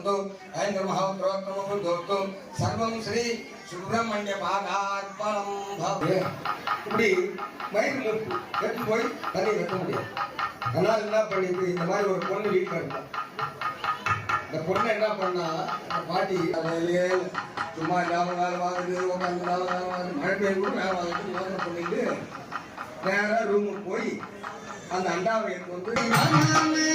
भवन्तु ऐन्द्र महात्रोत्तमं दोस्तु सर्वं श्री சுப்பிரமணிய பாகார்ப்பணம் பவே. இப்படி மயிர் மூப்பு எடுத்து போய் தண்ணி வைக்க முடியாது. அதனால என்ன பண்ணிட்டு இந்த மாதிரி ஒரு பொண்ணு வீட்டில் இருந்தா இந்த பொண்ணு என்ன பண்ணா பாட்டி சும்மா ஞாபகம் வேலை வாங்குது உட்காந்து வேலை வாங்குது மழை பெய்யும் கூட வேலை வாங்குது யோசனை பண்ணிட்டு நேராக ரூமுக்கு போய் அந்த அண்டாவை எடுத்து வந்து